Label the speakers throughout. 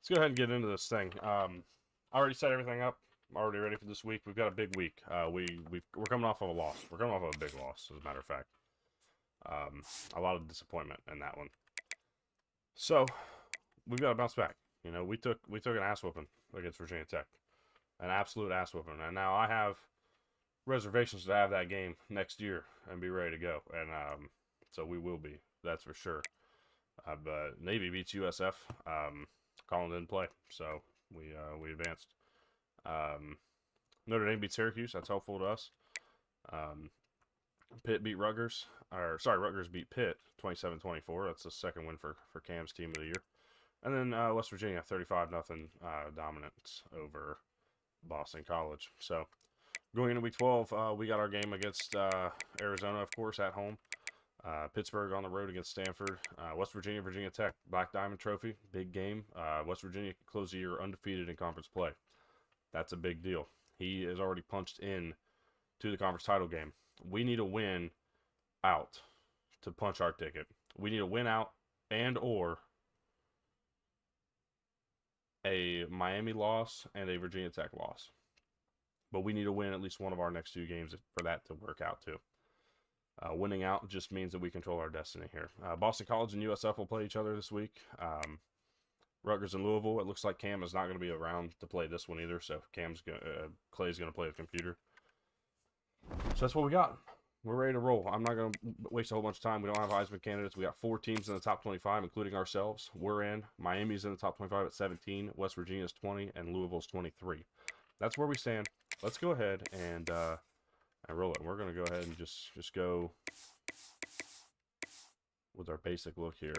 Speaker 1: Let's go ahead and get into this thing. I already set everything up. I'm already ready for this week. We've got a big week. We're coming off of a loss. We're coming off of a big loss, as a matter of fact. A lot of disappointment in that one. So we've got to bounce back. You know, we took an ass whooping against Virginia Tech, an absolute ass whooping, and now I have reservations to have that game next year and be ready to go. And so we will be. That's for sure. But Navy beats USF. Colin didn't play, so we advanced. Notre Dame beat Syracuse. That's helpful to us. Pitt beat Rutgers. Rutgers beat Pitt 27-24. That's the second win for Cam's team of the year. And then West Virginia 35-0 dominance over Boston College. So going into week 12, we got our game against Arizona, of course, at home. Pittsburgh on the road against Stanford. West Virginia, Virginia Tech, Black Diamond Trophy, big game. West Virginia closed the year undefeated in conference play. That's a big deal. He has already punched in to the conference title game. We need a win out to punch our ticket. We need a win out and or a Miami loss and a Virginia Tech loss. But we need to win at least one of our next two games for that to work out too. Winning out just means that we control our destiny here. Boston College and USF will play each other this week. Rutgers and Louisville. It looks like Cam is not going to be around to play this one either. So Clay's going to play the computer. So that's what we got. We're ready to roll. I'm not going to waste a whole bunch of time. We don't have Heisman candidates. We got 4 teams in the top 25, including ourselves. We're in. Miami's in the top 25 at 17. West Virginia's 20, and Louisville's 23. That's where we stand. Let's go ahead and roll it. We're going to go ahead and just go with our basic look here.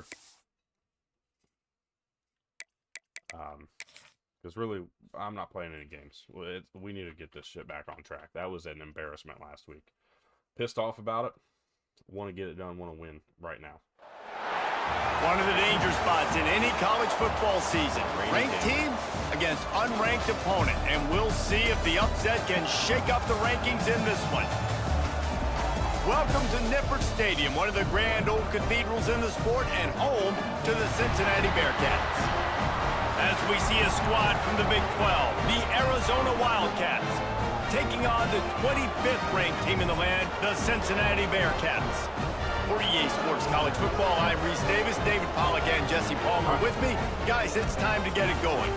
Speaker 1: Because really, I'm not playing any games. We need to get this shit back on track. That was an embarrassment last week. Pissed off about it. Want to get it done. Want to win right now.
Speaker 2: One of the danger spots in any college football season. Ranked team against unranked opponent. And we'll see if the upset can shake up the rankings in this one. Welcome to Nippert Stadium, one of the grand old cathedrals in the sport and home to the Cincinnati Bearcats. As we see a squad from the Big 12, the Arizona Wildcats, taking on the 25th ranked team in the land, the Cincinnati Bearcats. For EA Sports College Football, I'm Reese Davis, David Pollack, and Jesse Palmer with me. Guys, it's time to get it going.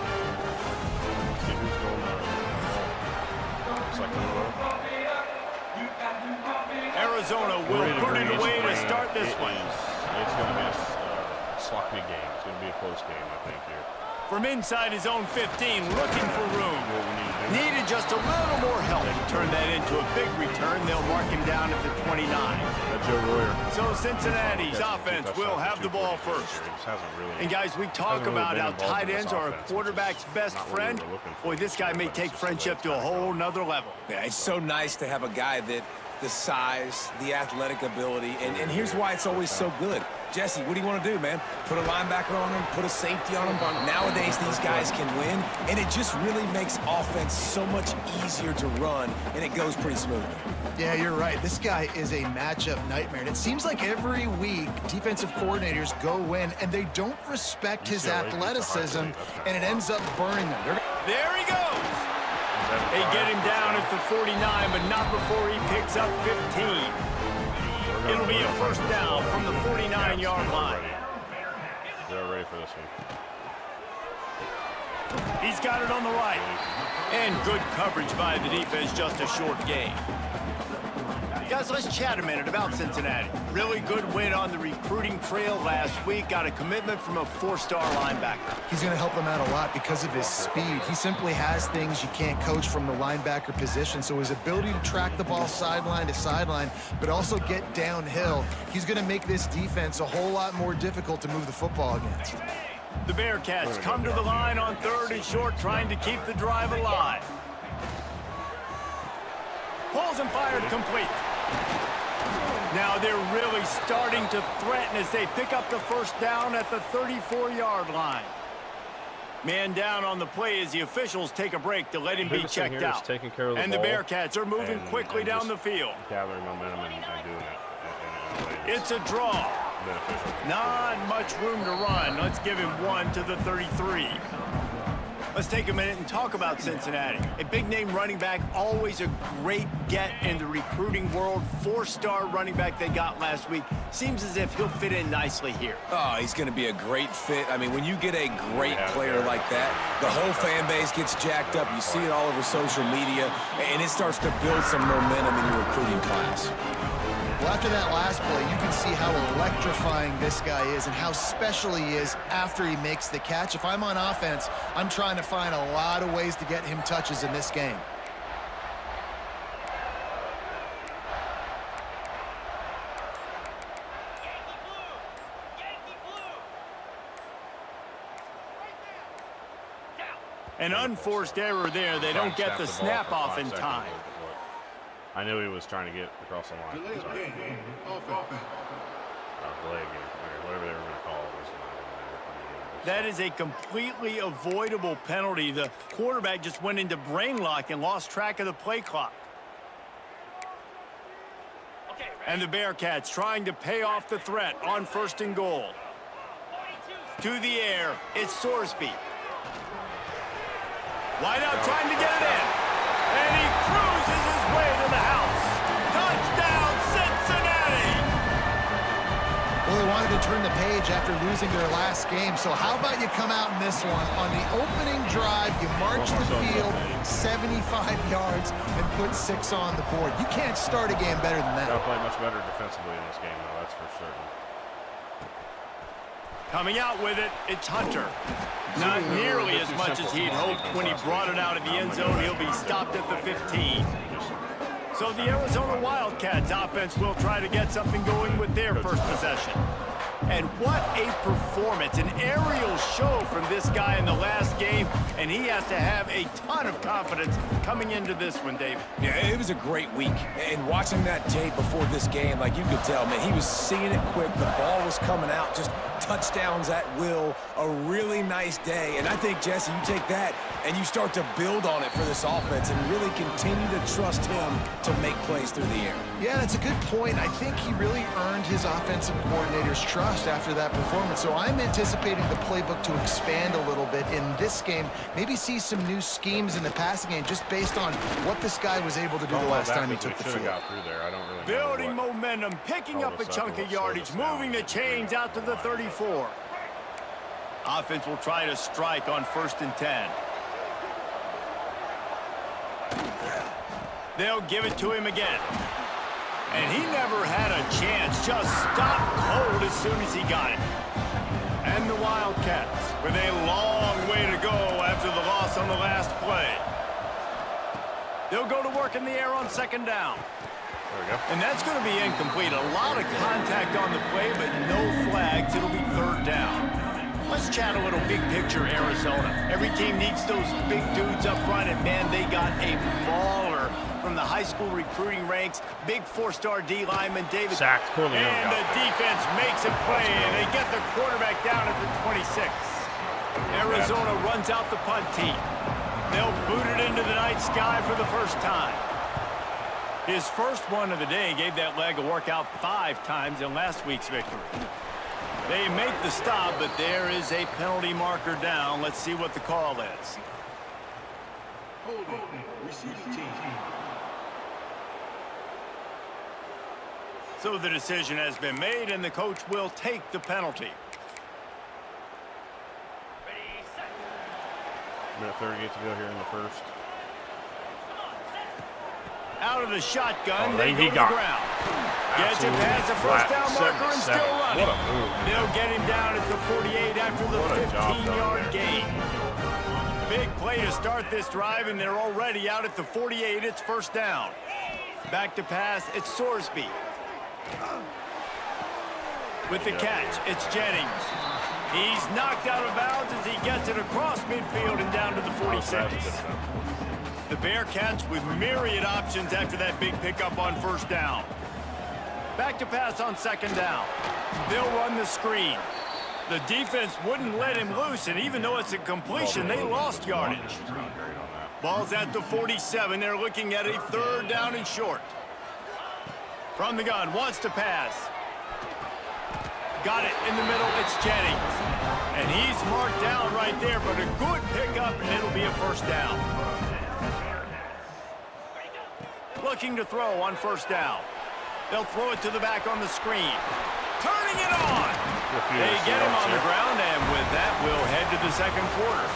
Speaker 2: Arizona will put it away to start this one.
Speaker 1: It's going to be a sloppy game. It's going to be a close game, I think, here.
Speaker 2: From inside his own 15, looking for room. Needed just a little more help to turn that into a big return. They'll mark him down at the 29. So Cincinnati's offense will have the ball first. And guys, we talk about how tight ends are a quarterback's best friend. Boy, this guy may take friendship to a whole nother level.
Speaker 3: Yeah, it's so nice to have a guy that the size, the athletic ability, and here's why it's always so good. Jesse, what do you want to do, man? Put a linebacker on him, put a safety on him. Nowadays, these guys can win, and it just really makes offense so much easier to run, and it goes pretty smoothly.
Speaker 4: Yeah, you're right. This guy is a matchup nightmare. And it seems like every week, defensive coordinators go in, and they don't respect his athleticism, and it ends up burning them.
Speaker 2: There he goes. They get him down at the 49, but not before he picks up 15. It'll be a first down from the 49-yard line.
Speaker 1: They're ready for this one.
Speaker 2: He's got it on the right. And good coverage by the defense, just a short gain. Guys, let's chat a minute about Cincinnati. Really good win on the recruiting trail last week. Got a commitment from a 4-star linebacker.
Speaker 4: He's going to help them out a lot because of his speed. He simply has things you can't coach from the linebacker position. So his ability to track the ball sideline to sideline, but also get downhill, he's going to make this defense a whole lot more difficult to move the football against.
Speaker 2: The Bearcats come to the line on 3rd and short, trying to keep the drive alive. Pulls and fired complete. Now they're really starting to threaten as they pick up the first down at the 34-yard line. Man down on the play as the officials take a break to let him be checked out. And the Bearcats are moving quickly down the field.
Speaker 1: Gathering momentum and doing it.
Speaker 2: It's a draw. Not much room to run. Let's give him one to the 33. Let's take a minute and talk about Cincinnati. A big-name running back, always a great get in the recruiting world. 4-star running back they got last week. Seems as if he'll fit in nicely here.
Speaker 3: Oh, he's going to be a great fit. I mean, when you get a great player like that, the whole fan base gets jacked up. You see it all over social media, and it starts to build some momentum in your recruiting class.
Speaker 4: Well, after that last play, you can see how electrifying this guy is and how special he is after he makes the catch. If I'm on offense, I'm trying to find a lot of ways to get him touches in this game.
Speaker 2: An unforced error there. They don't get the snap off in time.
Speaker 1: I knew he was trying to get across the line. Delay game. Delay game. Okay, whatever they were going to call it.
Speaker 2: That is a completely avoidable penalty. The quarterback just went into brain lock and lost track of the play clock. And the Bearcats trying to pay off the threat on 1st and goal. To the air, it's Sorsby. Wide out trying to get it in. And he cruises his way to the house. Touchdown, Cincinnati!
Speaker 4: Well, they wanted to turn the page after losing their last game, so how about you come out in this one? On the opening drive, you march the field 75 yards and put 6 on the board. You can't start a game better than that.
Speaker 1: Got to play much better defensively in this game, though, that's for certain.
Speaker 2: Coming out with it, it's Hunter. Not nearly as much as he'd hoped when he brought it out of the end zone. He'll be stopped at the 15. So the Arizona Wildcats offense will try to get something going with their first possession. And what a performance, an aerial show from this guy in the last game, and he has to have a ton of confidence coming into this one, David.
Speaker 3: Yeah, it was a great week. And watching that tape before this game, like you could tell, man, he was seeing it quick. The ball was coming out, just touchdowns at will. A really nice day. And I think, Jesse, you take that and you start to build on it for this offense and really continue to trust him to make plays through the air.
Speaker 4: Yeah, that's a good point. I think he really earned his offensive coordinator's trust after that performance. So I'm anticipating the playbook to expand a little bit in this game. Maybe see some new schemes in the passing game just based on what this guy was able to do the last time he took the field.
Speaker 1: Got through there. I don't really
Speaker 2: Building momentum, picking up a chunk of yardage, moving the chains out to the 34. Offense will try to strike on 1st and 10. They'll give it to him again. And he never had a chance. Just stopped cold as soon as he got it. And the Wildcats with a long way to go after the loss on the last play. They'll go to work in the air on 2nd down.
Speaker 1: There we go.
Speaker 2: And that's going to be incomplete. A lot of contact on the play, but no flags. It'll be 3rd down. Let's chat a little big picture Arizona. Every team needs those big dudes up front, and man, they got a baller from the high school recruiting ranks. Big 4-star D lineman, David.
Speaker 1: Sacked.
Speaker 2: And the defense makes a play, and they get the quarterback down at the 26. Arizona runs out the punt team. They'll boot it into the night sky for the first time. His first one of the day gave that leg a workout 5 times in last week's victory. They make the stop, but there is a penalty marker down. Let's see what the call is. So the decision has been made, and the coach will take the penalty.
Speaker 1: Minute 38 to go here in the first.
Speaker 2: Out of the shotgun,
Speaker 1: Oh,
Speaker 2: they go to the ground. Gets it past the first down marker and still running.
Speaker 1: What a move.
Speaker 2: They'll get him down at the 48 after the 15-yard gain. Big play to start this drive, and they're already out at the 48. It's 1st down. Back to pass, it's Sorsby. With the catch, it's Jennings. He's knocked out of bounds as he gets it across midfield and down to the 46. The Bearcats with myriad options after that big pickup on 1st down. Back to pass on 2nd down. They'll run the screen. The defense wouldn't let him loose, and even though it's a completion, they lost yardage. Ball's at the 47. They're looking at a 3rd down and short. From the gun, wants to pass. Got it in the middle, it's Jennings. And he's marked down right there, but a good pickup, and it'll be a first down. Looking to throw on first down. They'll throw it to the back on the screen. Turning it on. They get him on the ground, and with that, we'll head to the second quarter.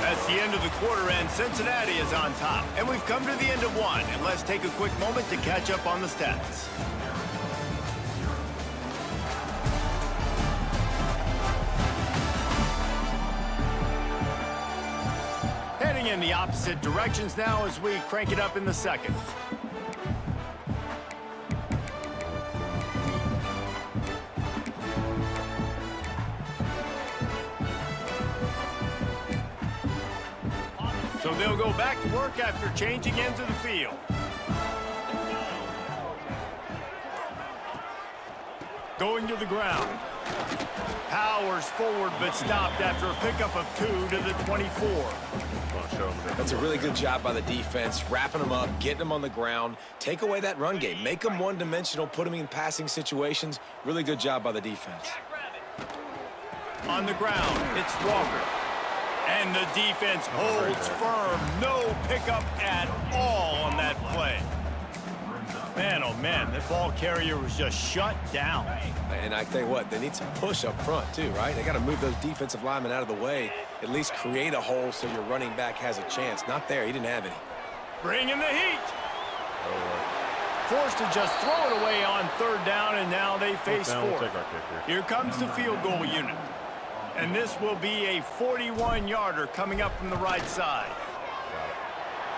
Speaker 2: That's the end of the quarter, and Cincinnati is on top. And we've come to the end of one, and let's take a quick moment to catch up on the stats. Heading in the opposite directions now as we crank it up in the second. So they'll go back to work after changing into the field. Going to the ground. Powers forward, but stopped after a pickup of 2 to the 24.
Speaker 3: That's a really good job by the defense, wrapping them up, getting them on the ground. Take away that run game. Make them one-dimensional, put them in passing situations. Really good job by the defense.
Speaker 2: On the ground, it's Walker. And the defense holds firm. No pickup at all on that play. Man, oh man, the ball carrier was just shut down.
Speaker 3: And I tell you what, they need some push up front too, right? They got to move those defensive linemen out of the way, at least create a hole so your running back has a chance. Not there, he didn't have any.
Speaker 2: Bring in the heat. Forced to just throw it away on third down, and now they face fourth. Here comes the field goal unit. And this will be a 41-yarder coming up from the right side.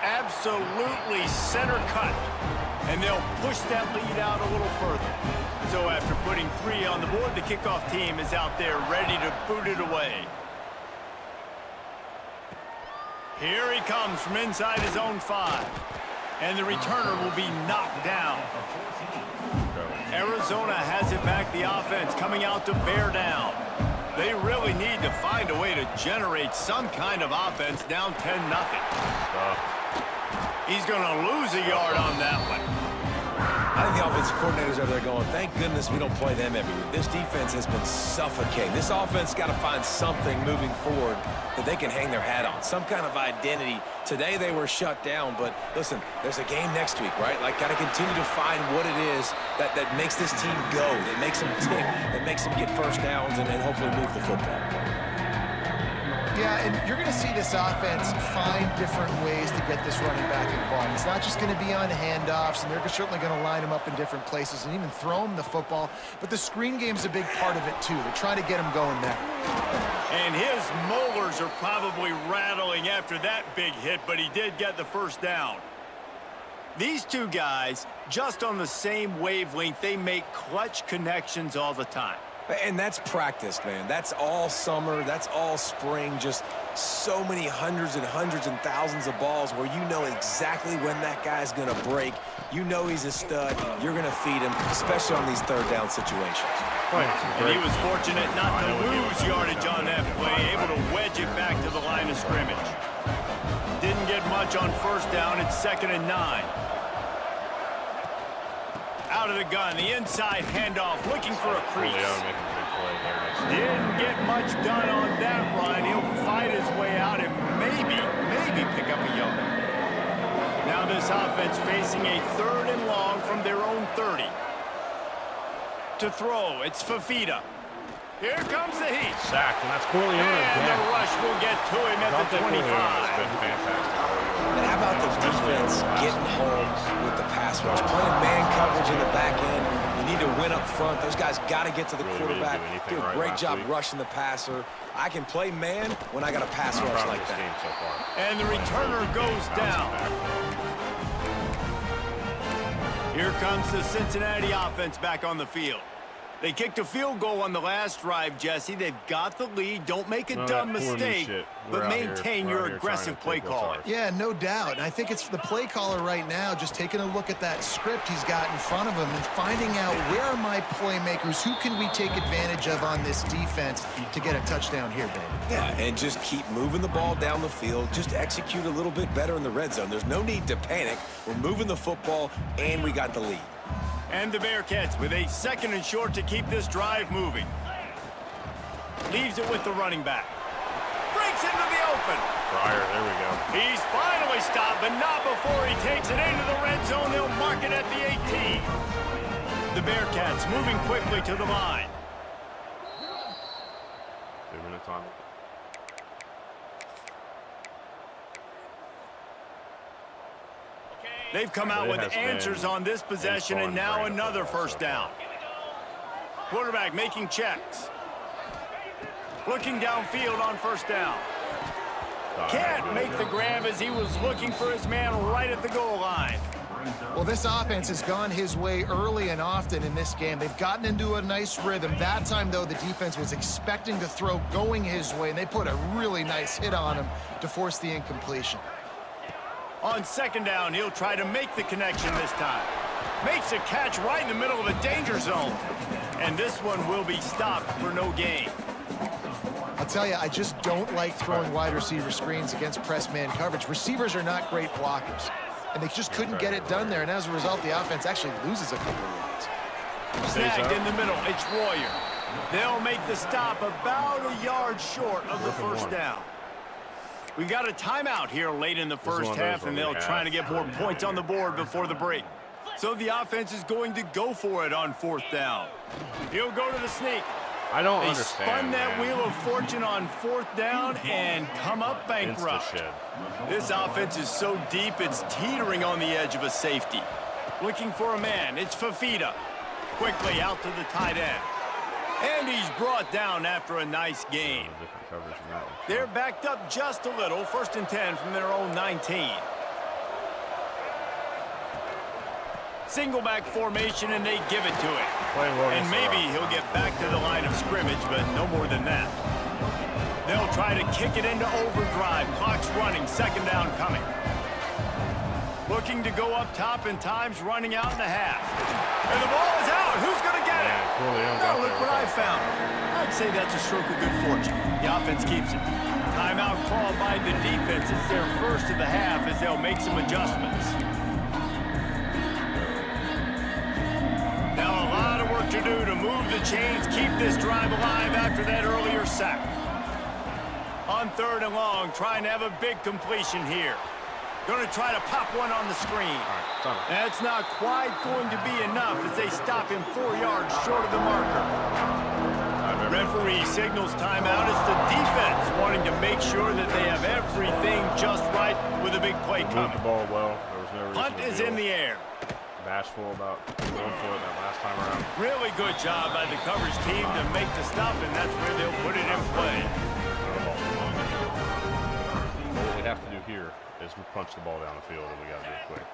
Speaker 2: Absolutely center cut. And they'll push that lead out a little further. So after putting 3 on the board, the kickoff team is out there ready to boot it away. Here he comes from inside his own 5. And the returner will be knocked down. Arizona has it back, the offense coming out to bear down. They really need to find a way to generate some kind of offense down 10-0. He's going to lose a yard on that one.
Speaker 3: I think the offensive coordinators over there going, thank goodness we don't play them every week. This defense has been suffocating. This offense got to find something moving forward that they can hang their hat on, some kind of identity. Today they were shut down, but listen, there's a game next week, right? Like, got to continue to find what it is that makes this team go, that makes them tick, that makes them get first downs and hopefully move the football.
Speaker 4: Yeah, and you're going to see this offense find different ways to get this running back involved. It's not just going to be on handoffs, and they're certainly going to line him up in different places and even throw him the football. But the screen game's a big part of it, too. They're trying to get him going there.
Speaker 2: And his molars are probably rattling after that big hit, but he did get the first down. These two guys, just on the same wavelength, they make clutch connections all the time.
Speaker 3: And that's practice, man. That's all summer. That's all spring. Just so many hundreds and thousands of balls where you know exactly when that guy's going to break. You know he's a stud. You're going to feed him, especially on these third down situations.
Speaker 2: And he was fortunate not to lose yardage on that play, able to wedge it back to the line of scrimmage. Didn't get much on first down. It's 2nd and 9. Out of the gun, the inside handoff, looking for a crease. Didn't get much done on that run. He'll fight his way out and maybe pick up a yard. Now this offense facing a 3rd and long from their own 30. To throw, it's Fafita. Here comes the heat.
Speaker 1: Sacked, and that's Corleone.
Speaker 2: And the rush will get to him at the 25.
Speaker 3: And how about the defense getting home with the pass rush? Playing man coverage in the back end. You need to win up front. Those guys got to get to the quarterback. Do a great job rushing the passer. I can play man when I got a pass rush like that.
Speaker 2: And the returner goes down. Here comes the Cincinnati offense back on the field. They kicked a field goal on the last drive, Jesse. They've got the lead. Don't make a dumb mistake, but maintain your aggressive play caller.
Speaker 4: Yeah, no doubt. And I think it's the play caller right now just taking a look at that script he's got in front of him and finding out where are my playmakers, who can we take advantage of on this defense to get a touchdown here, baby.
Speaker 3: Yeah, and just keep moving the ball down the field. Just execute a little bit better in the red zone. There's no need to panic. We're moving the football, and we got the lead.
Speaker 2: And the Bearcats with a 2nd and short to keep this drive moving. Leaves it with the running back. Breaks into the open.
Speaker 1: Fryer
Speaker 2: He's finally stopped, but not before he takes it into the red zone. They'll mark it at the 18. The Bearcats moving quickly to the line.
Speaker 1: 2 minutes on it.
Speaker 2: They've come out with answers on this possession, and now another first down. Quarterback making checks. Looking downfield on first down. Can't make the grab as he was looking for his man right at the goal line.
Speaker 4: Well, this offense has gone his way early and often in this game. They've gotten into a nice rhythm. That time, though, the defense was expecting the throw going his way, and they put a really nice hit on him to force the incompletion.
Speaker 2: On second down, he'll try to make the connection this time. Makes a catch right in the middle of the danger zone. And this one will be stopped for no gain.
Speaker 4: I'll tell you, I just don't like throwing wide receiver screens against press man coverage. Receivers are not great blockers, and they just couldn't get it done there, and as a result, the offense actually loses a couple of yards.
Speaker 2: Snagged in the middle, it's Royer. They'll make the stop about a yard short of the first down. We've got a timeout here late in the first half, and they'll try to get more points on the board before the break. So the offense is going to go for it on fourth down. He'll go to the sneak.
Speaker 1: I don't
Speaker 2: They
Speaker 1: understand.
Speaker 2: spun that wheel of fortune on fourth down and come up bankrupt. This offense is so deep, it's teetering on the edge of a safety. Looking for a man, it's Fafita. Quickly out to the tight end. And he's brought down after a nice gain. They're backed up just a little, 1st and 10 from their own 19. Single back formation, and they give it to him. And maybe he'll get back to the line of scrimmage, but no more than that. They'll try to kick it into overdrive. Clock's running, second down coming. Looking to go up top, and time's running out in the half. And the ball is out. Who's going to get it? Now look what I found. I'd say that's a stroke of good fortune. The offense keeps it. Timeout called by the defense. It's their first of the half as they'll make some adjustments. Now a lot of work to do to move the chains, keep this drive alive after that earlier sack. On 3rd and long, trying to have a big completion here. Going to try to pop one on the screen. That's not quite going to be enough as they stop him 4 yards short of the marker. Referee signals timeout. It's the defense wanting to make sure that they have everything just right with a big play coming.
Speaker 1: The ball well. There was no reason
Speaker 2: Punt is in the air.
Speaker 1: Bashful about going for it that last time around.
Speaker 2: Really good job by the coverage team to make the stop, and that's where they'll put it in play.
Speaker 1: What we have to do here is we punch the ball down the field, and we got to do it quick.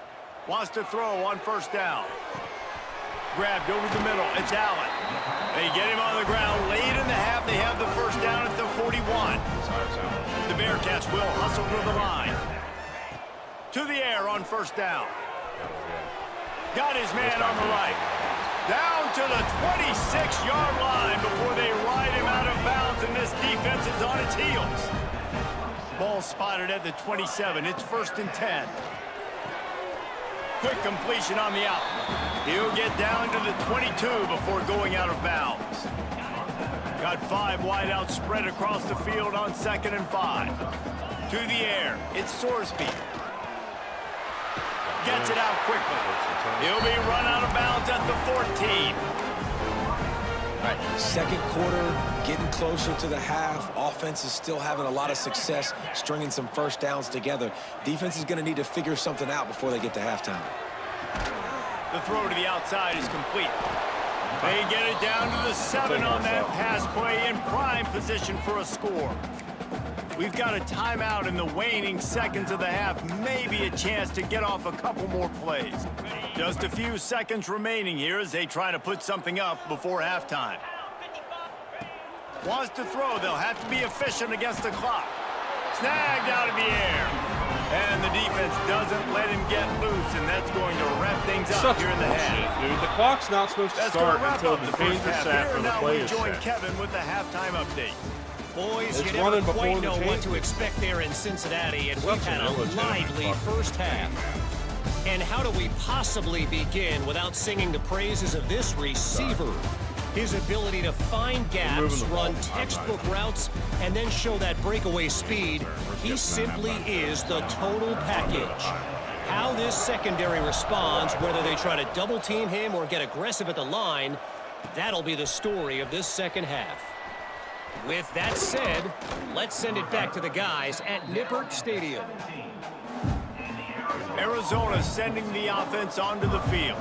Speaker 2: Wants to throw on first down. Grabbed over the middle. It's Allen. They get him on the ground. Late in the half, they have the first down at the 41. The Bearcats will hustle to the line. To the air on first down. Got his man on the right. Down to the 26-yard line before they ride him out of bounds, and this defense is on its heels. Ball spotted at the 27. It's 1st and 10. Quick completion on the out. He'll get down to the 22 before going out of bounds. Got 5 wideouts spread across the field on 2nd and 5. To the air. It's Sorsby. Gets it out quickly. He'll be run out of bounds at the 14.
Speaker 3: All right, second quarter, getting closer to the half. Offense is still having a lot of success stringing some first downs together. Defense is going to need to figure something out before they get to halftime.
Speaker 2: The throw to the outside is complete. They get it down to the 7 on that pass play, in prime position for a score. We've got a timeout in the waning seconds of the half. Maybe a chance to get off a couple more plays. Just a few seconds remaining here as they try to put something up before halftime. Wants to throw. They'll have to be efficient against the clock. Snagged out of the air. And the defense doesn't let him get loose, and that's going to wrap things up here in the half.
Speaker 1: Dude, the clock's not supposed to start until the change is set or the play is
Speaker 2: join
Speaker 1: set.
Speaker 2: Kevin with the halftime update.
Speaker 5: Boys,
Speaker 1: It's
Speaker 5: you never
Speaker 1: running
Speaker 5: quite
Speaker 1: before the
Speaker 5: know what to
Speaker 1: change.
Speaker 5: expect there in Cincinnati, and we've
Speaker 1: Such
Speaker 5: had
Speaker 1: an
Speaker 5: a
Speaker 1: illegitimate
Speaker 5: lively
Speaker 1: fuck.
Speaker 5: first half. And how do we possibly begin without singing the praises of this receiver? His ability to find gaps, run textbook routes, and then show that breakaway speed. He simply is the total package. How this secondary responds, whether they try to double team him or get aggressive at the line, that'll be the story of this second half. With that said, let's send it back to the guys at Nippert Stadium.
Speaker 2: Arizona sending the offense onto the field.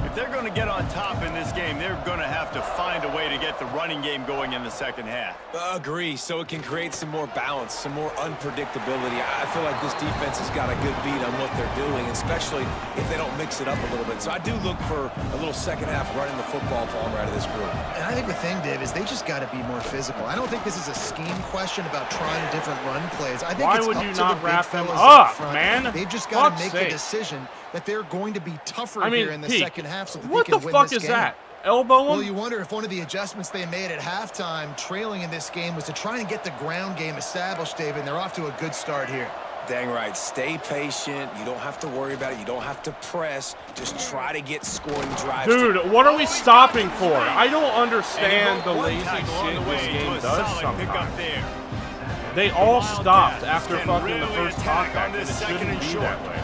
Speaker 2: If they're going to get on top in this game, they're going to have to find a way to get the running game going in the second half.
Speaker 3: Agree, so it can create some more balance, some more unpredictability. I feel like this defense has got a good beat on what they're doing, especially if they don't mix it up a little bit. So I do look for a little second half running the football Palmer out of this group.
Speaker 4: And I think the thing, Dave, is they just got to be more physical. I don't think this is a scheme question about trying different run plays. I think
Speaker 1: Why
Speaker 4: it's
Speaker 1: would
Speaker 4: up
Speaker 1: you
Speaker 4: to
Speaker 1: not
Speaker 4: the big
Speaker 1: wrap them
Speaker 4: fellas
Speaker 1: up,
Speaker 4: front.
Speaker 1: man?
Speaker 4: They've just got to
Speaker 1: Fuck's
Speaker 4: make
Speaker 1: sake.
Speaker 4: a decision that they're going to be tougher here in the
Speaker 1: Pete,
Speaker 4: second half so that
Speaker 1: what
Speaker 4: they can
Speaker 1: the
Speaker 4: win
Speaker 1: fuck
Speaker 4: this
Speaker 1: is
Speaker 4: game.
Speaker 1: that? Elbow him?
Speaker 4: Well, you wonder if one of the adjustments they made at halftime, trailing in this game, was to try and get the ground game established, David, and they're off to a good start here.
Speaker 3: Dang right. Stay patient. You don't have to worry about it. You don't have to press. Just try to get scoring drives.
Speaker 1: Dude, what are we stopping for? I don't understand the lazy shit this game does sometimes. They all stopped after fucking the first contact, and it shouldn't be that way.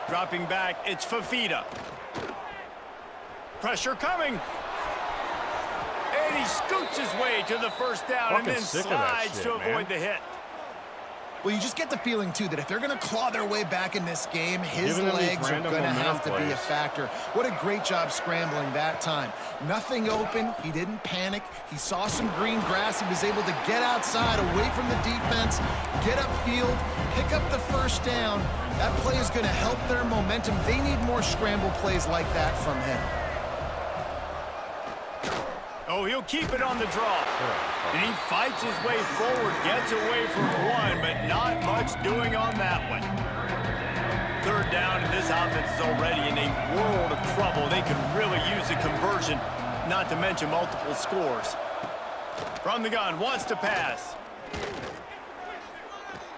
Speaker 2: Dropping back, it's Fafita. Pressure coming. And he scoots his way to the first down and then slides to avoid the hit.
Speaker 4: Well, you just get the feeling, too, that if they're going to claw their way back in this game, his legs are going to have to be a factor. What a great job scrambling that time. Nothing open. He didn't panic. He saw some green grass. He was able to get outside, away from the defense, get upfield, pick up the first down. That play is going to help their momentum. They need more scramble plays like that from him.
Speaker 2: Oh, he'll keep it on the draw. And he fights his way forward, gets away from one, but not much doing on that one. Third down, and this offense is already in a world of trouble. They could really use a conversion, not to mention multiple scores. From the gun, wants to pass.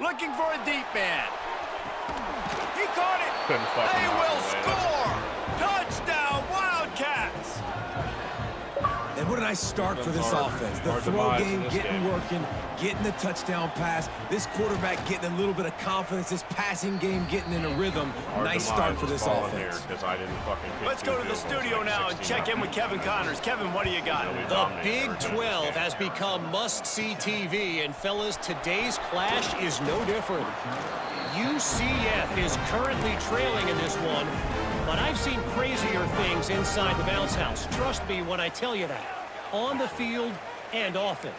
Speaker 2: Looking for a deep man. He caught it. They will score. Touchdown, Wildcats.
Speaker 3: And what a nice start for this offense. The throw game getting working, getting the touchdown pass. This quarterback getting a little bit of confidence. This passing game getting in a rhythm. Nice start for this offense.
Speaker 2: Let's go to the studio now and check in with Kevin Connors. Kevin, what do you got?
Speaker 5: The Big 12 has become must-see TV, and fellas, today's clash is no different. UCF is currently trailing in this one, but I've seen crazier things inside the bounce house. Trust me when I tell you that. On the field and off it.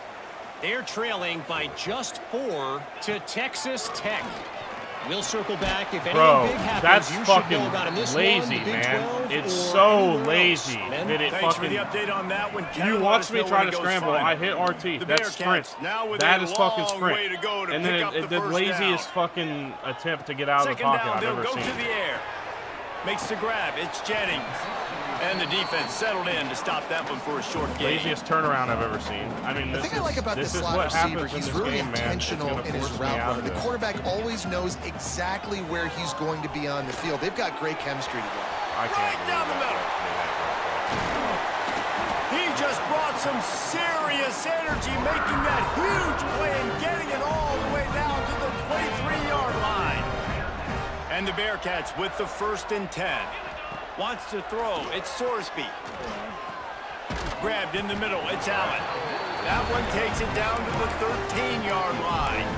Speaker 5: They're trailing by just 4 to Texas Tech. We'll circle back if anything big happens.
Speaker 1: That's
Speaker 5: you
Speaker 1: fucking
Speaker 5: should know about in this
Speaker 1: lazy,
Speaker 5: one, the Big
Speaker 1: man.
Speaker 5: 12
Speaker 1: It's
Speaker 5: or
Speaker 1: so
Speaker 5: anywhere
Speaker 1: lazy
Speaker 5: else.
Speaker 1: that it
Speaker 2: Thanks
Speaker 1: fucking.
Speaker 2: for the update on that one.
Speaker 1: You watch me try to scramble. I hit RT. That's sprint. That is fucking sprint. And then the laziest fucking attempt to get out of the pocket I've ever seen.
Speaker 2: Go to the air. Makes the grab. It's Jennings. And the defense settled in to stop that one for a short game.
Speaker 1: Laziest turnaround I've ever seen. I mean,
Speaker 4: the thing I like about this slot receiver, he's really intentional in his route running. The quarterback always knows exactly where he's going to be on the field. They've got great chemistry together.
Speaker 2: Right down the middle. He just brought some serious energy, making that huge play and getting it all the way down to the 23-yard line. And the Bearcats with the 1st and 10. Wants to throw. It's Sorsby. Grabbed in the middle. It's Allen. That one takes it down to the 13-yard line.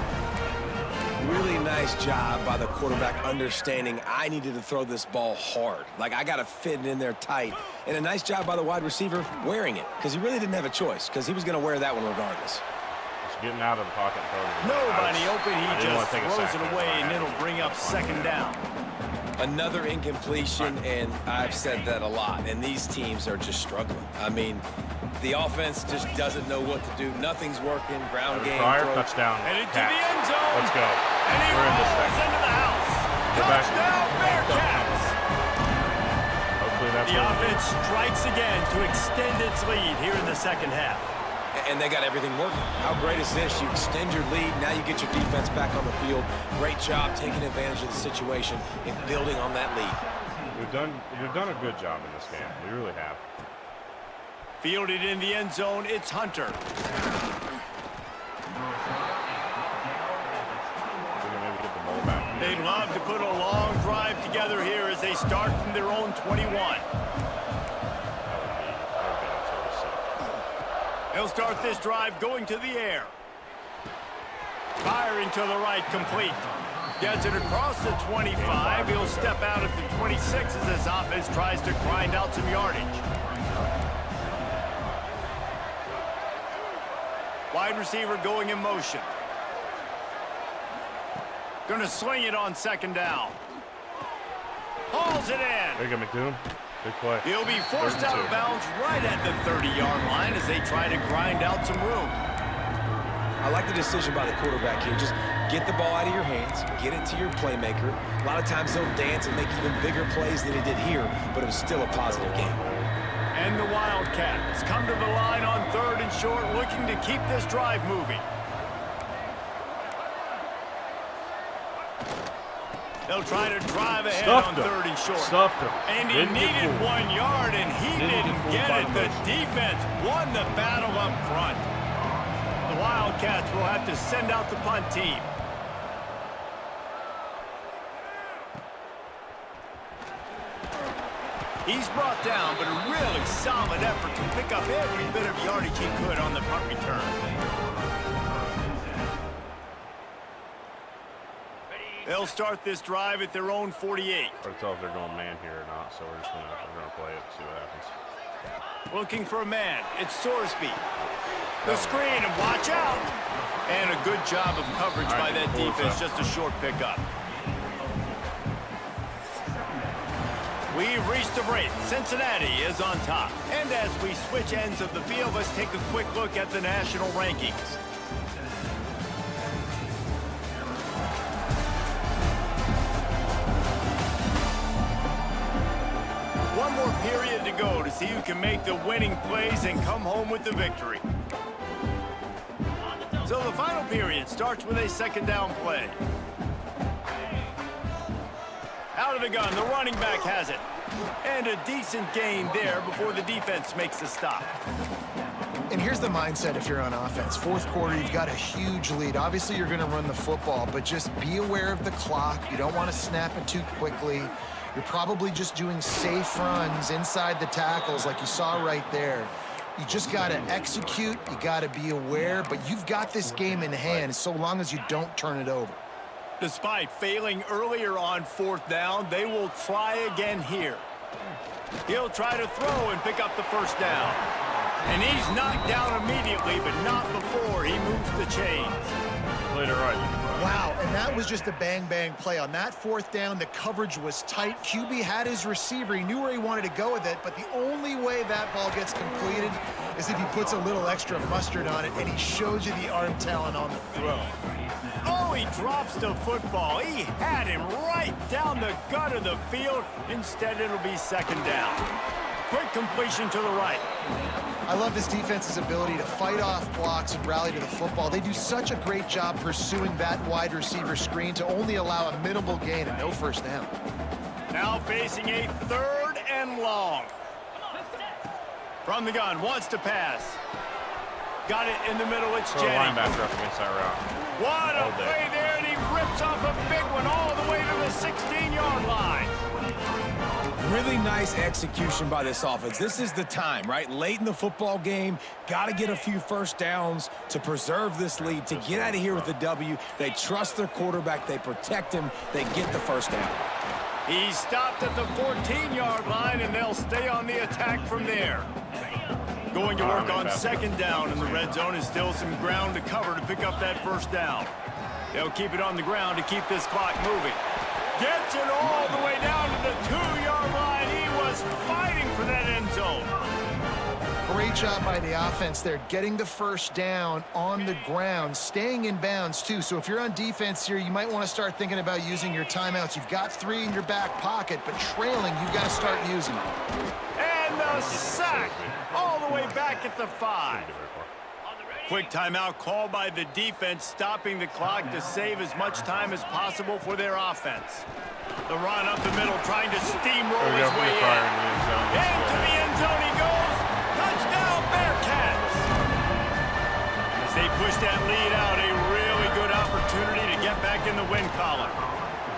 Speaker 3: Really nice job by the quarterback understanding I needed to throw this ball hard. Like, I got to fit it in there tight. And a nice job by the wide receiver wearing it, because he really didn't have a choice, because he was going to wear that one regardless.
Speaker 1: Just getting out of the pocket.
Speaker 2: Nobody open. He just throws it away, and it'll bring up 2nd down.
Speaker 3: Another incompletion, and I've said that a lot, and these teams are just struggling. I mean, the offense just doesn't know what to do. Nothing's working. Ground game.
Speaker 1: Touchdown.
Speaker 2: Headed to the end zone.
Speaker 1: Let's go.
Speaker 2: And he
Speaker 1: We're in this
Speaker 2: rolls
Speaker 1: thing.
Speaker 2: into the house. Touchdown, Bearcats.
Speaker 1: Hopefully that's
Speaker 2: The offense strikes again to extend its lead here in the second half.
Speaker 3: And they got everything working. How great is this? You extend your lead. Now you get your defense back on the field. Great job taking advantage of the situation and building on that lead.
Speaker 1: We've done a good job in this game. We really have.
Speaker 2: Fielded in the end zone, it's Hunter.
Speaker 1: Maybe get the ball back.
Speaker 2: They'd love to put a long drive together here as they start from their own 21. They'll start this drive going to the air. Firing to the right, complete. Gets it across the 25. He'll step out at the 26 as this offense tries to grind out some yardage. Wide receiver going in motion. Going to sling it on second down. Hauls it in.
Speaker 1: There you go, McDoom. Big play.
Speaker 2: He'll be forced out of bounds right at the 30-yard line as they try to grind out some room.
Speaker 3: I like the decision by the quarterback here. Just get the ball out of your hands, get it to your playmaker. A lot of times they'll dance and make even bigger plays than he did here, but it was still a positive game.
Speaker 2: And the Wildcats come to the line on 3rd and short, looking to keep this drive moving. They'll try to drive ahead on 3rd and short.
Speaker 1: Stuffed him.
Speaker 2: And he needed 1 yard, and he didn't get it. The defense won the battle up front. The Wildcats will have to send out the punt team. He's brought down, but a really solid effort to pick up every bit of yardage he could on the punt return. They'll start this drive at their own 48.
Speaker 1: Hard to tell if they're going man here or not, so we're gonna play it, see what happens.
Speaker 2: Looking for a man. It's Sorsby. The screen, and watch out. And a good job of coverage by that defense. Just a short pickup. We've reached the break. Cincinnati is on top. And as we switch ends of the field, let's take a quick look at the national rankings. One more period to go to see who can make the winning plays and come home with the victory. So the final period starts with a second down play. Out of the gun, the running back has it. And a decent gain there before the defense makes the stop.
Speaker 4: And here's the mindset if you're on offense. 4th quarter, you've got a huge lead. Obviously, you're going to run the football, but just be aware of the clock. You don't want to snap it too quickly. You're probably just doing safe runs inside the tackles like you saw right there. You just got to execute. You got to be aware, but you've got this game in hand so long as you don't turn it over.
Speaker 2: Despite failing earlier on 4th down, they will try again here. He'll try to throw and pick up the first down. And he's knocked down immediately, but not before he moves the chains.
Speaker 1: Played it right.
Speaker 4: Wow, and that was just a bang-bang play. On that 4th down, the coverage was tight. QB had his receiver. He knew where he wanted to go with it, but the only way that ball gets completed is if he puts a little extra mustard on it, and he shows you the arm talent on the throw.
Speaker 2: Oh, he drops the football. He had him right down the gut of the field. Instead, it'll be second down. Quick completion to the right.
Speaker 4: I love this defense's ability to fight off blocks and rally to the football. They do such a great job pursuing that wide receiver screen to only allow a minimal gain and no first down.
Speaker 2: Now facing a 3rd and long. From the gun, wants to pass. Got it in the middle, it's Jennings.
Speaker 1: Linebacker up against that route.
Speaker 2: What a play there, and he rips off a big one all the way to the 16-yard line.
Speaker 3: Really nice execution by this offense. This is the time, right? Late in the football game, got to get a few first downs to preserve this lead, to get out of here with a W. They trust their quarterback. They protect him. They get the first down.
Speaker 2: He stopped at the 14-yard line, and they'll stay on the attack from there. Going to work on second down, and the red zone is still some ground to cover to pick up that first down. They'll keep it on the ground to keep this clock moving. Gets it all the way down to the 2-yard line. He was fighting for that end zone.
Speaker 4: Great job by the offense there, getting the first down on the ground, staying in bounds too. So if you're on defense here, you might want to start thinking about using your timeouts. You've got 3 in your back pocket, but trailing, you've got to start using them.
Speaker 2: And the sack all the way back at the 5. Quick timeout called by the defense, stopping the clock to save as much time as possible for their offense. The run up the middle, trying to steamroll
Speaker 1: There we
Speaker 2: his
Speaker 1: go.
Speaker 2: way
Speaker 1: Fire
Speaker 2: in.
Speaker 1: in the end zone.
Speaker 2: Into the end zone he goes. Touchdown, Bearcats. As they push that lead out, a really good opportunity to get back in the win column.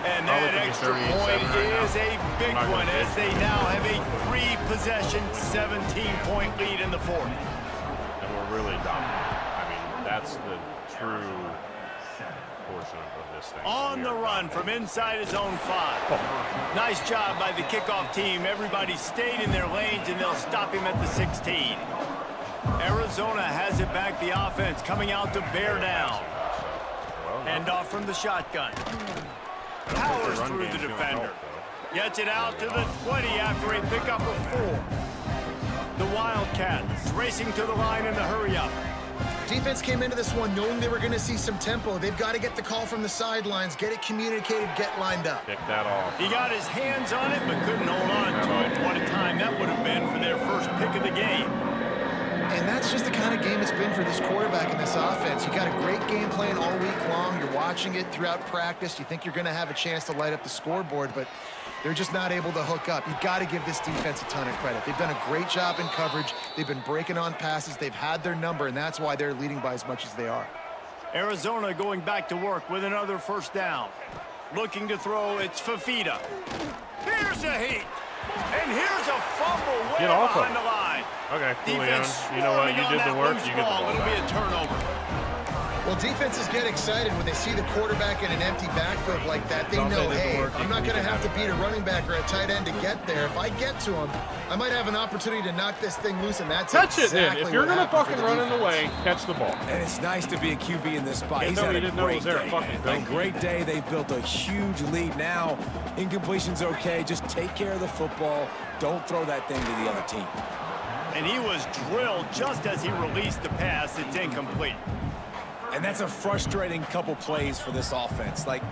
Speaker 2: And that extra point is a big one as they now have a 3-possession, 17-point lead in the fourth.
Speaker 1: And we're really dominant. I mean, that's the true portion of this thing.
Speaker 2: On the run from inside his own 5. Nice job by the kickoff team. Everybody stayed in their lanes, and they'll stop him at the 16. Arizona has it back. The offense coming out to bear down. Handoff from the shotgun. Powers through the defender. Gets it out to the 20 after a pickup of 4. The Wildcats racing to the line in the hurry-up.
Speaker 4: Defense came into this one knowing they were going to see some tempo. They've got to get the call from the sidelines, get it communicated, get lined up.
Speaker 1: Pick that off.
Speaker 2: He got his hands on it, but couldn't hold on to it. What a time that would have been for their first pick of the game.
Speaker 4: And that's just the kind of game it's been for this quarterback and this offense. You got a great game plan all week long. You're watching it throughout practice. You think you're going to have a chance to light up the scoreboard, but they're just not able to hook up. You got to give this defense a ton of credit. They've done a great job in coverage. They've been breaking on passes. They've had their number, and that's why they're leading by as much as they are.
Speaker 2: Arizona going back to work with another first down. Looking to throw, it's Fafita. Here's a heat. And here's a fumble way behind the line.
Speaker 1: Okay,
Speaker 2: Defense
Speaker 1: you know what? You did the work. You get the ball
Speaker 2: It'll
Speaker 1: back.
Speaker 2: be a turnover.
Speaker 4: Well, defenses get excited when they see the quarterback in an empty backfield like that. They know, hey, I'm not going to have to beat a running back or a tight end to get there. If I get to him, I might have an opportunity to knock this thing loose, and that's
Speaker 1: Touch
Speaker 4: exactly
Speaker 1: it then. If you're
Speaker 4: going to
Speaker 1: fucking run in the way, catch the ball.
Speaker 3: And it's nice to be a QB in this spot.
Speaker 1: Yeah,
Speaker 3: He's
Speaker 1: no,
Speaker 3: had
Speaker 1: he
Speaker 3: a
Speaker 1: didn't know it was
Speaker 3: great
Speaker 1: there.
Speaker 3: day.
Speaker 1: Fucking
Speaker 3: A
Speaker 1: don't.
Speaker 3: great day. They've built a huge lead now. Incompletion's okay. Just take care of the football. Don't throw that thing to the other team.
Speaker 2: And he was drilled just as he released the pass. It's incomplete.
Speaker 3: And that's a frustrating couple plays for this offense. Like,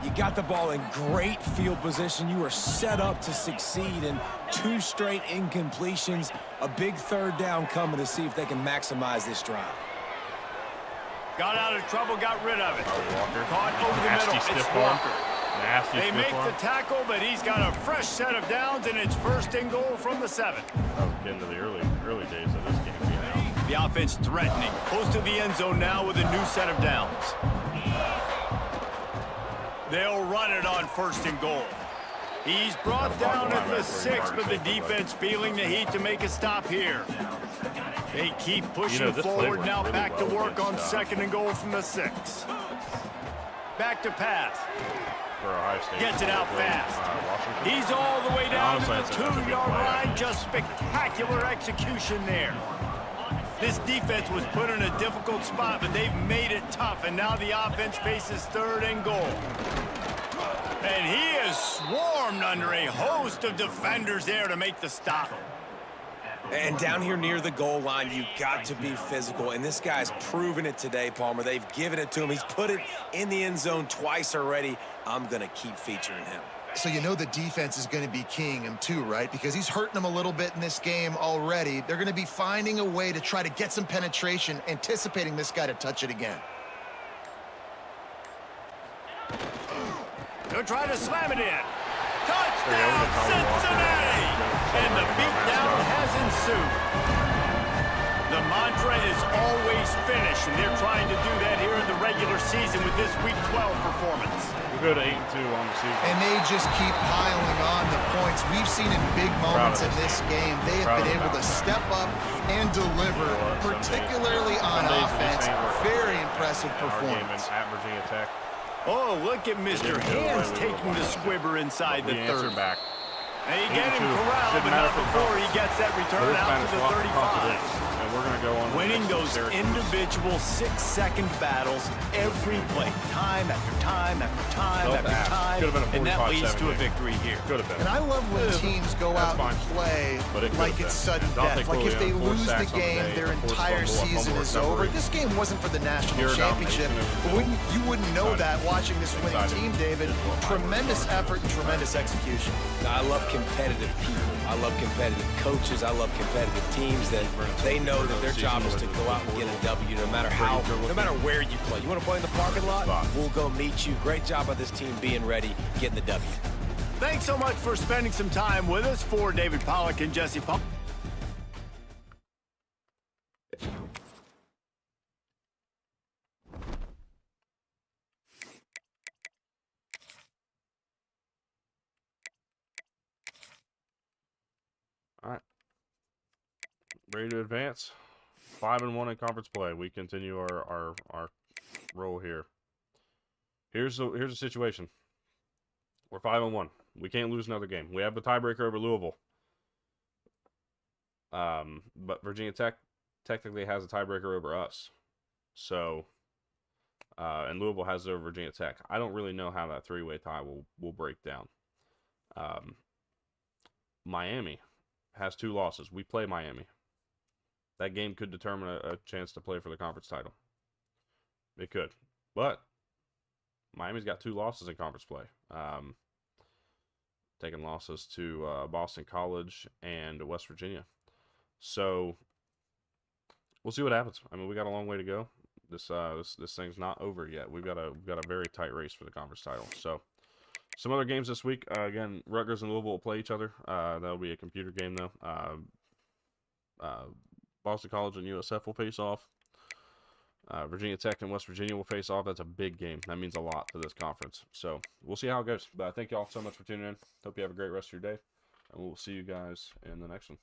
Speaker 3: you got the ball in great field position. You are set up to succeed, and 2 straight incompletions. A big third down coming to see if they can maximize this drive.
Speaker 2: Got out of trouble, got rid of it.
Speaker 1: Walker.
Speaker 2: Caught over the
Speaker 1: Nasty
Speaker 2: middle. It's
Speaker 1: stiff arm.
Speaker 2: Walker.
Speaker 1: Nasty
Speaker 2: They
Speaker 1: stiff
Speaker 2: make
Speaker 1: arm.
Speaker 2: the tackle, but he's got a fresh set of downs, and it's 1st and goal from the 7.
Speaker 1: Oh, getting to the early days of this game. You know.
Speaker 2: The offense threatening. Close to the end zone now with a new set of downs. They'll run it on 1st and goal. He's brought down at the 6, but the defense feeling the heat to make a stop here. They keep pushing
Speaker 1: this play
Speaker 2: forward
Speaker 1: worked
Speaker 2: now,
Speaker 1: really
Speaker 2: back to
Speaker 1: well
Speaker 2: work on
Speaker 1: against,
Speaker 2: 2nd and goal from the 6. Back to pass.
Speaker 1: For Ohio State.
Speaker 2: Gets it out fast.
Speaker 1: Washington.
Speaker 2: He's all the way down
Speaker 1: Honestly,
Speaker 2: to
Speaker 1: that's
Speaker 2: the
Speaker 1: a good
Speaker 2: 2-yard
Speaker 1: play.
Speaker 2: line. Just spectacular execution there. This defense was put in a difficult spot, but they've made it tough, and now the offense faces 3rd and goal. And he is swarmed under a host of defenders there to make the stop.
Speaker 3: And down here near the goal line, you got to be physical. And this guy's proven it today, Palmer. They've given it to him. He's put it in the end zone twice already. I'm going to keep featuring him.
Speaker 4: So you know the defense is going to be keying him too, right? Because he's hurting them a little bit in this game already. They're going to be finding a way to try to get some penetration, anticipating this guy to touch it again.
Speaker 2: They'll try to slam it in. Touchdown, Cincinnati! And the beatdown has ensued. The mantra is always finish, and they're trying to do that here in the regular season with this Week 12 performance.
Speaker 1: We'll go to 8-2 on the season.
Speaker 4: And they just keep piling on the points. We've seen in big moments in this game, they have been able to step up and deliver, particularly on offense. Very impressive performance.
Speaker 1: At Virginia Tech.
Speaker 2: Oh, look at Mr. Hands taking the squibber inside the 3rd.
Speaker 1: Back.
Speaker 2: And he get him corralled, but not before he gets that return out to the 35.
Speaker 1: And we're going to go on
Speaker 2: Winning those individual 6-second battles every play, time after time after time after time, and that leads to a victory here.
Speaker 1: Could have been.
Speaker 4: And I love when teams go out and play like it's sudden death. Like if they lose the game, their entire season is over. This game wasn't for the national championship. But you wouldn't know that watching this winning team, David. Tremendous effort and tremendous execution.
Speaker 3: I love competitive people. I love competitive coaches. I love competitive teams that they know that their job is to go out and get a W no matter where you play. You want to play in the parking lot? We'll go meet you. Great job by this team being ready, getting the W.
Speaker 2: Thanks so much for spending some time with us. For David Pollack and Jesse Pollock.
Speaker 1: All right. Ready to advance? 5-1 in conference play. We continue our roll here. Here's the situation. We're 5-1. We can't lose another game. We have the tiebreaker over Louisville. But Virginia Tech technically has a tiebreaker over us. So, and Louisville has it over Virginia Tech. I don't really know how that three-way tie will break down. Miami has 2 losses. We play Miami. That game could determine a chance to play for the conference title. It could. But Miami's got 2 losses in conference play. Taking losses to Boston College and West Virginia. So we'll see what happens. I mean, we got a long way to go. This thing's not over yet. We've got a very tight race for the conference title. So some other games this week. Again, Rutgers and Louisville will play each other. That'll be a computer game though. Boston College and USF will face off. Virginia Tech and West Virginia will face off. That's a big game. That means a lot to this conference. So we'll see how it goes. But thank you all so much for tuning in. Hope you have a great rest of your day. And we'll see you guys in the next one.